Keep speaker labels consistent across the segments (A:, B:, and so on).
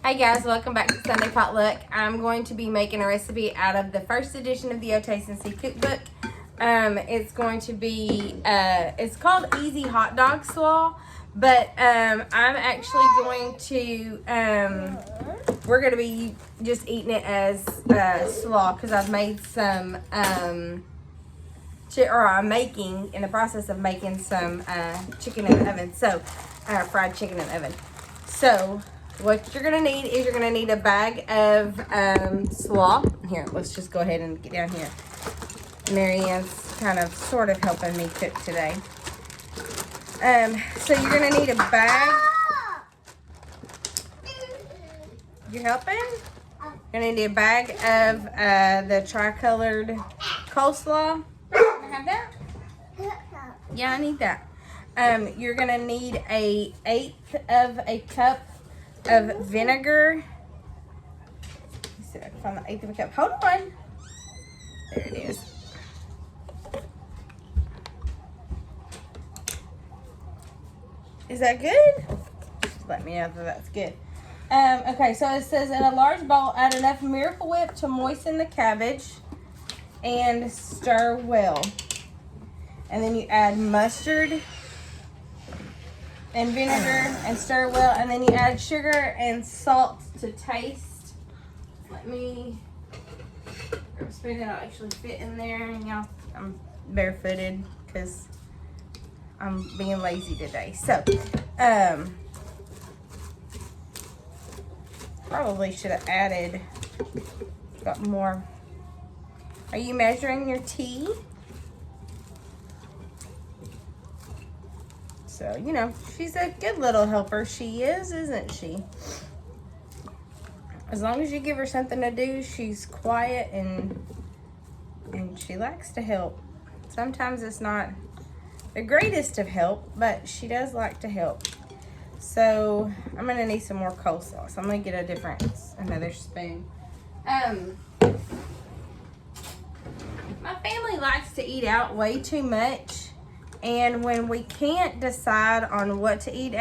A: Hi guys, welcome back to Sunday Potluck. I'm going to be making a recipe out of the first edition of the O Taste and See Cookbook. It's going to be, it's called Easy Hot Dog Slaw, but I'm actually going to, we're going to be just eating it as slaw because I've made some, I'm making, in the process of making some chicken in the oven, so, fried chicken in the oven. So, what you're going to need is you're going to need a bag of slaw. Here, let's just go ahead and get down here. Marianne's kind of sort of helping me cook today. So you're going to need a bag. You helping? You're going to need a bag of the tricolored coleslaw. Can I have that? Yeah, I need that. You're going to need an 1/8 of a cup of vinegar. Let's see if I can find the 1/8 of a cup. Hold on. There it is. Is that good? Just let me know that that's good. Okay, so it says in a large bowl, add enough Miracle Whip to moisten the cabbage and stir well. And then you add mustard and vinegar and stir well, and then you add sugar and salt to taste. Let me grab a spoon that'll actually fit in there. Y'all, I'm barefooted because I'm being lazy today. So, probably should have added, got more. Are you measuring your tea? So, you know, she's a good little helper. She is, isn't she? As long as you give her something to do, she's quiet and she likes to help. Sometimes it's not the greatest of help, but she does like to help. So, I'm going to need some more coleslaw. So, I'm going to get another spoon. My family likes to eat out way too much. And when we can't decide on what to eat,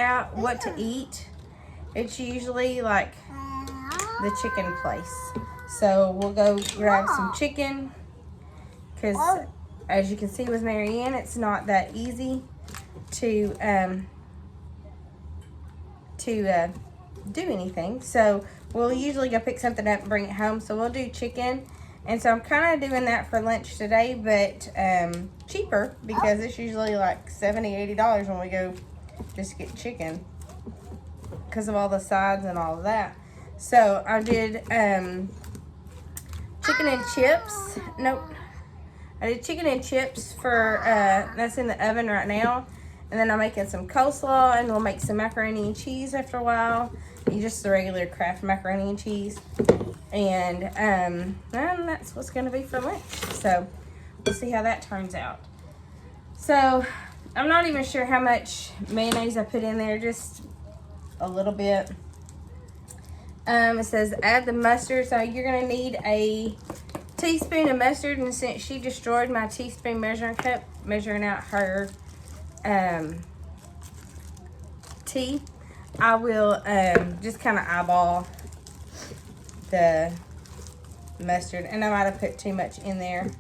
A: it's usually like the chicken place. So we'll go grab some chicken because as you can see with Marianne, it's not that easy to do anything. So we'll usually go pick something up and bring it home. So we'll do chicken. And so I'm kind of doing that for lunch today, but cheaper because it's usually like $70, $80 when we go just get chicken because of all the sides and all of that. So I did chicken and chips. Nope. I did chicken and chips for, that's in the oven right now. And then I'm making some coleslaw and we'll make some macaroni and cheese after a while. Just the regular Kraft macaroni and cheese. And that's what's going to be for lunch. So we'll see how that turns out. So I'm not even sure how much mayonnaise I put in there, just a little bit. It says add the mustard. So you're going to need a teaspoon of mustard. And since she destroyed my teaspoon measuring cup, measuring out her tea, I will just kind of eyeball the mustard, and I might have put too much in there.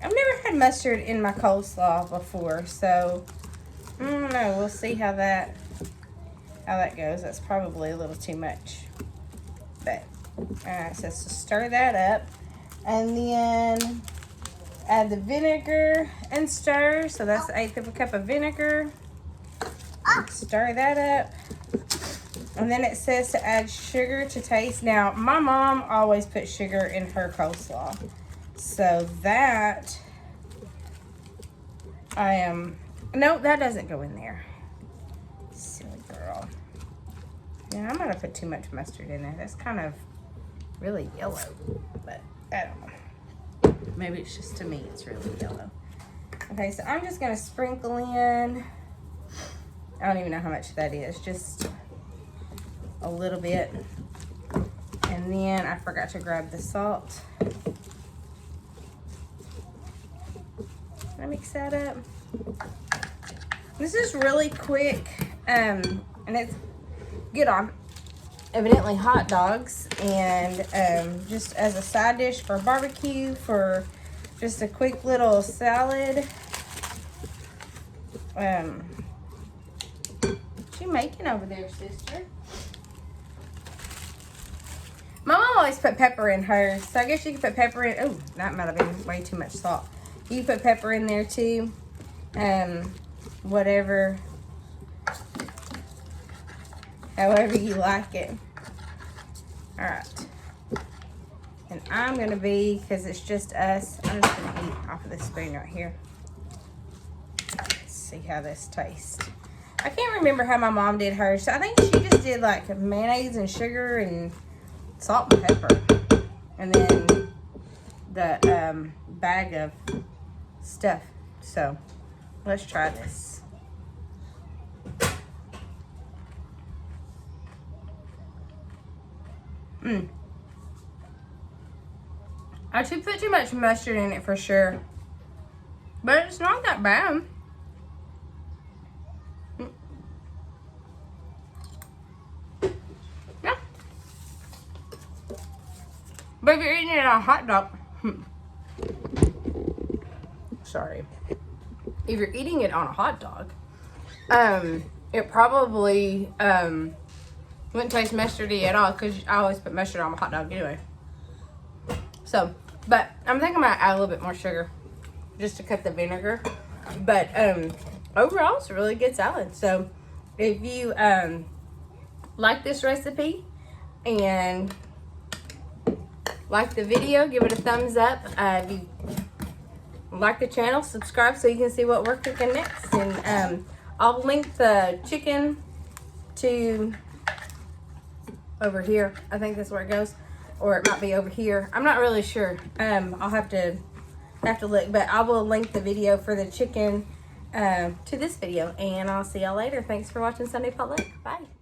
A: I've never had mustard in my coleslaw before, so I don't know. We'll see how that goes. That's probably a little too much, but it says to stir that up, and then add the vinegar and stir. So that's 1/8 of a cup of vinegar. Stir that up. And then it says to add sugar to taste. Now, my mom always puts sugar in her coleslaw. So that no, that doesn't go in there. Silly girl. Yeah, I might have put too much mustard in there. That's kind of really yellow. But I don't know. Maybe it's just to me it's really yellow. Okay, so I'm just going to sprinkle in, I don't even know how much that is, just a little bit. And then I forgot to grab the salt. Can I mix that up? I'm, This is really quick, and it's good on. evidently hot dogs, and just as a side dish for barbecue, for just a quick little salad. What you making over there, sister? My mom always put pepper in hers, so I guess you can put pepper in. Oh, that might have been way too much salt. You can put pepper in there too. Whatever, however you like it. All right. And I'm gonna be, because it's just us, I'm just gonna eat off of this spoon right here. Let's see how this tastes. I can't remember how my mom did hers. I think she just did like mayonnaise and sugar and salt and pepper. And then the bag of stuff. So let's try this. I should put too much mustard in it for sure, but it's not that bad. Yeah. But if you're eating it on a hot dog, sorry. If you're eating it on a hot dog, it probably wouldn't taste mustardy at all, because I always put mustard on my hot dog anyway. So, but I'm thinking I might add a little bit more sugar just to cut the vinegar. But overall, it's a really good salad. So if you like this recipe and like the video, give it a thumbs up. If you like the channel, subscribe so you can see what we're cooking next. And I'll link the chicken to over here. I think that's where it goes, or it might be over here. I'm not really sure. I'll have to look, but I will link the video for the chicken to this video, and I'll see y'all later. Thanks for watching Sunday Potluck. Bye.